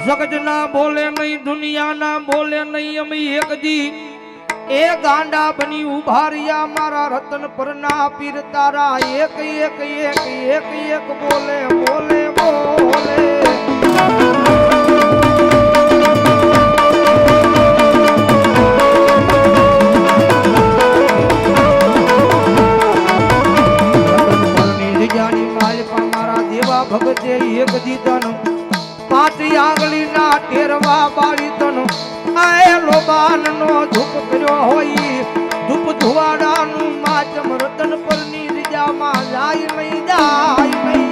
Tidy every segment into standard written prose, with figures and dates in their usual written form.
जगत ना बोले नहीं दुनिया ना बोले नहीं अमी एक जी ए गांडा बनी उभारिया मारा रतन पर ना पीर तारा एक एक एक एक एक बोले बोले बोले भगते एक जीतन पांच आंगली ना टेरवा बाड़ी तन आए लोबान नो धूप कर्यो होई धूप धुआड़ा नु माचम रतन पर नीर जा मा जाय नहीं जाय नहीं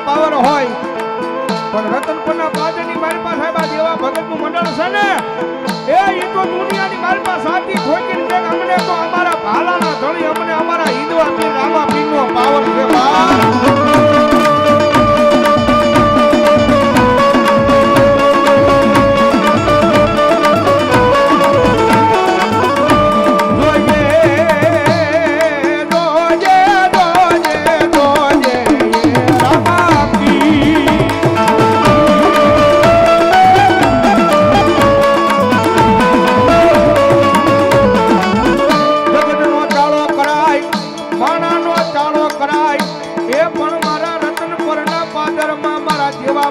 पावर होय पण रतनपना बाजनी मारी पास है बा देवा भगत नु मंडल છે ને એ ઈ તો દુનિયાની મારી પાસે સાથી ઠોકીને કે અમને તો અમારા ભાલાના ધણી અમને અમારા હિંદવા પીર રામા પીરનો પાવર છે બા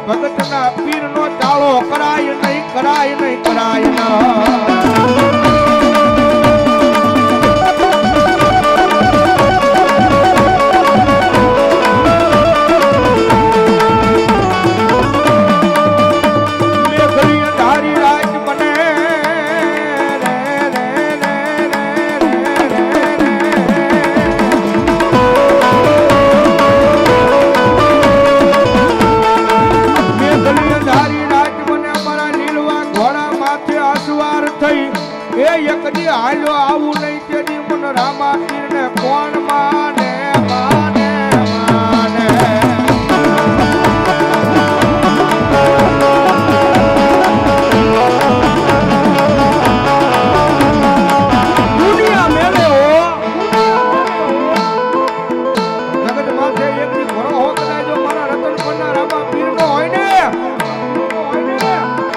ભગતના પીરનો ચાળો કરાય નહીં કરાય નહીં કરાય ના હાલો આવું નહીં તેની મન રામા પીર ને કોણ માને માને માને દુનિયા મેલે હો જગત માથે એકની ઘોડો હો કદાચ જો મારા રતન પરના રામા પીર નો હોય ને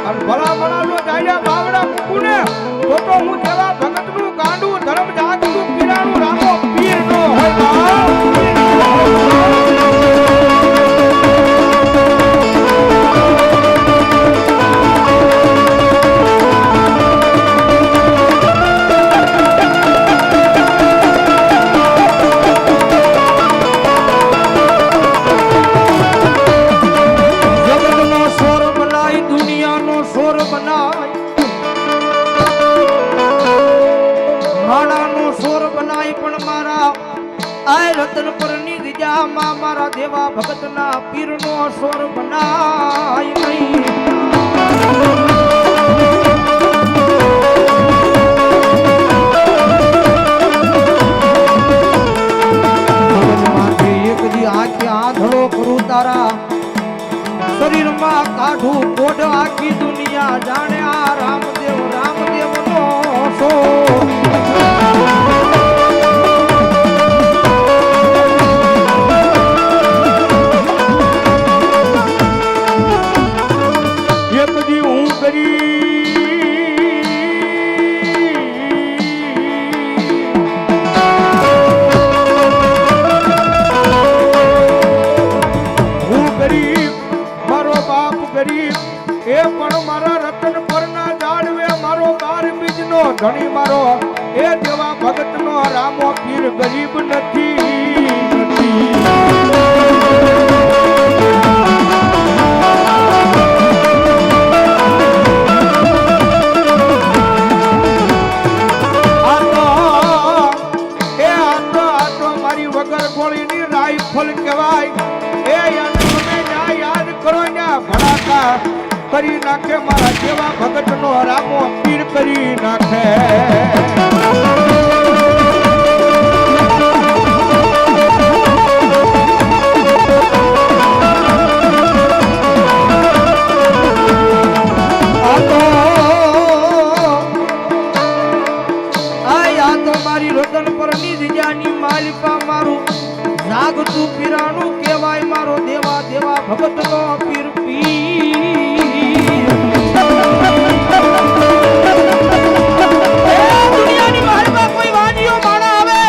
અને ભલા ભલા જો જાયા બાવડા મૂકું ને તો હું દેવા ભગત નું ગાંડું ધર્મ જાગતું પીરાનું રામો પીર નો હોય જગત નો સોર બનાય દુનિયા નો સોર બનાય સોર બનાય પણ મારા આય રતન પર નિજા માં મારા દેવા ભગતના પીરનો સોર બનાય નહીં એક દી આંખે આંધળો કરું તારા શરીરમાં કાઢું કોઢ આખી દુનિયા જાણે આ રામદેવ નો સોર ધણી મારો એ દેવા ભગત નો રામો પીર ગરીબ નથી મારી વગર ગોળીની રાઈફલ કહેવાય એ યાદ કરો ને ભડાકા કરી નાખે મારા જેવા ભગત નો રામો પીર કરી નાખે ભગતનો પીર દુનિયાની મહાલમાં કોઈ વાજીઓ માણા આવે,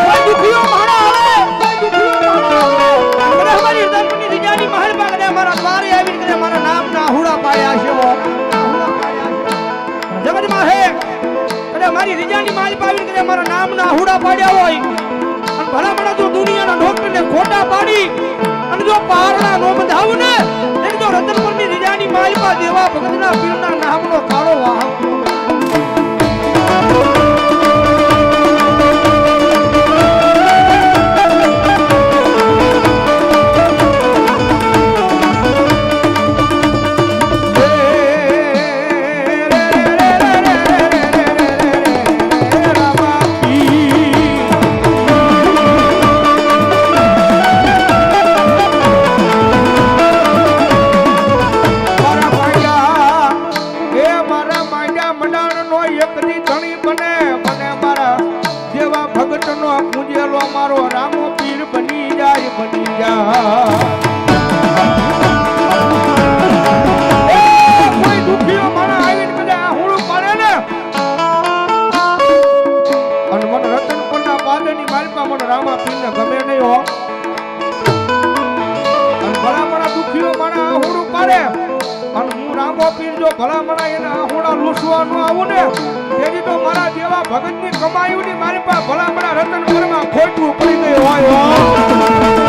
કોઈ દુખીઓ માણા આવે, કદાચ અમારી હૃદયની રીજાની મહાલમાં કદાચ મારા દ્વારે આવીને કદાચ મારા નામના હુડા પાડ્યા છે, જગતમાં હે કદાચ મારી રીજાની મહાલમાં આવીને કદાચ મારા નામના હુડા પાડ્યા હોય, અને ભલા ભલા જો દુનિયાના ડોક્ટરને ખોટા પાડી અને જો પારણા નો બંધાવું ને એટલે જો રતનપુરની રીજાની માલપા દેવા ભગતના પીરના નામનો કાળો વાહ ભગતની કમાયુની મારી પાસે ભલા ભલા રતનપુરમાં ખોટું પડી ગયું હોય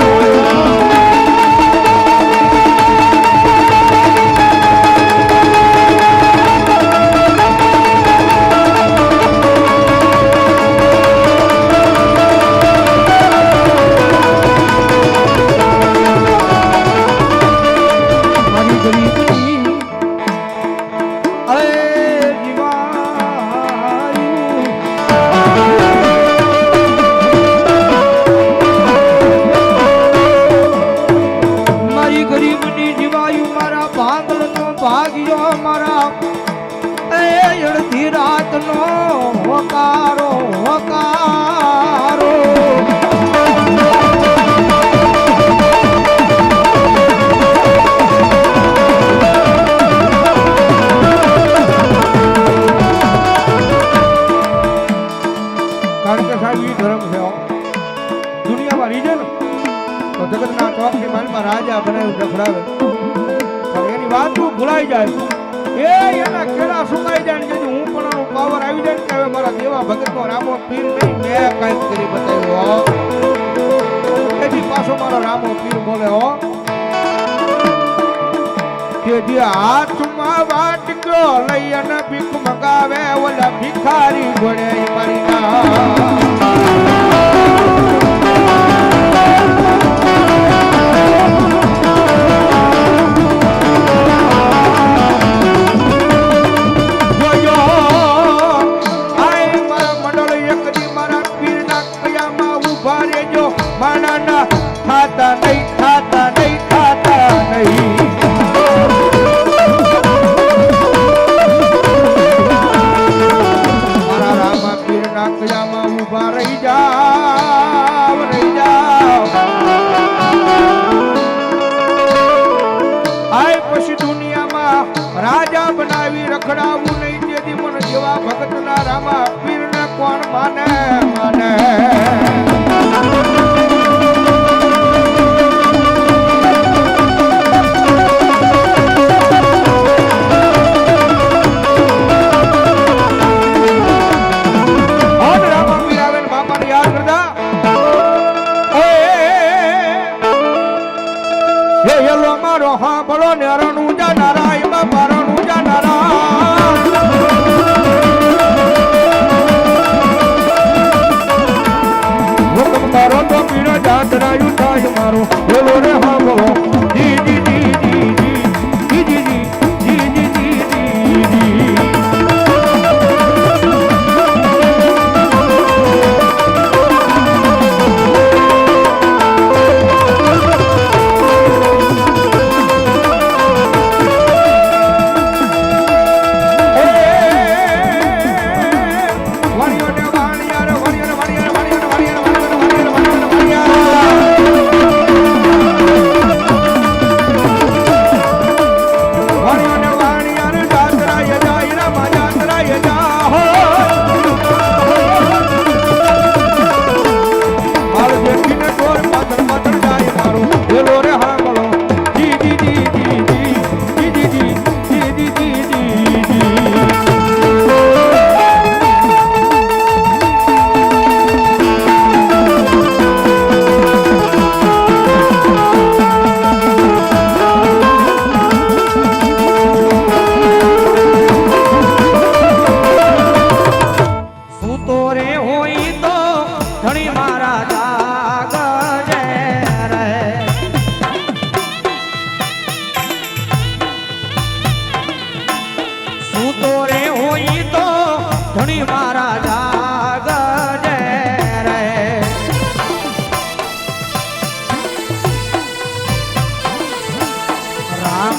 રાજા બનાવ્યું ડફડાવે પણ એની વાત તું ભૂલાઈ જાય એના કેળા સુકાઈ જાય ને હું પણ પાવર આવી જાય કે હવે મારા દેવા ભગતનો રામો પીર નહીં મેં કંઈક કરી બતાવ્યો એથી પાછો મારો રામો પીર બોલે હો કે જે હાથમાં વાટકો લઈ અને ભીખ મગાવે ઓલા ભિખારી ઘોડે મારી ના રાજા બનાવી રખડાવું નહીં જેથી મને જેવા ભગતના રામા પીરને કોણ માને માને રામા પીર આવે ને બાપાને યાદ કરતા હે યલો મારો હા બોલો ને રણું જાનારાય બાપા રણું જાનારા હુકમ તારો તો પીરો જાતરાયું થાય મારો બોલો રે હા બોલો જી જી જી જી જી જી જી જી જી જી જી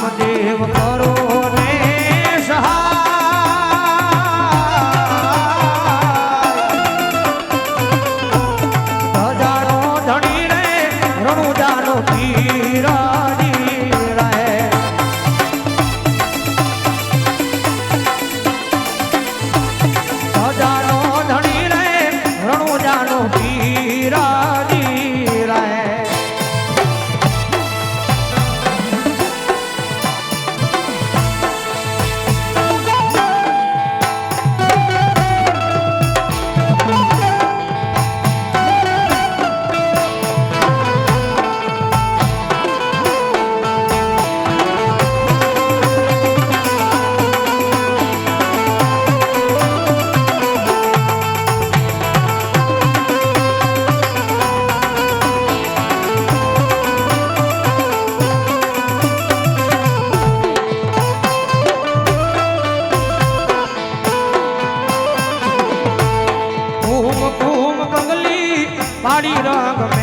રામદેવ કરો ને સહાય હજારો ધણી રે રણુજાનો પીરાજી રહે હજારો ધણી રે રણુજાનો પીરાજી રહે પાડી રંગ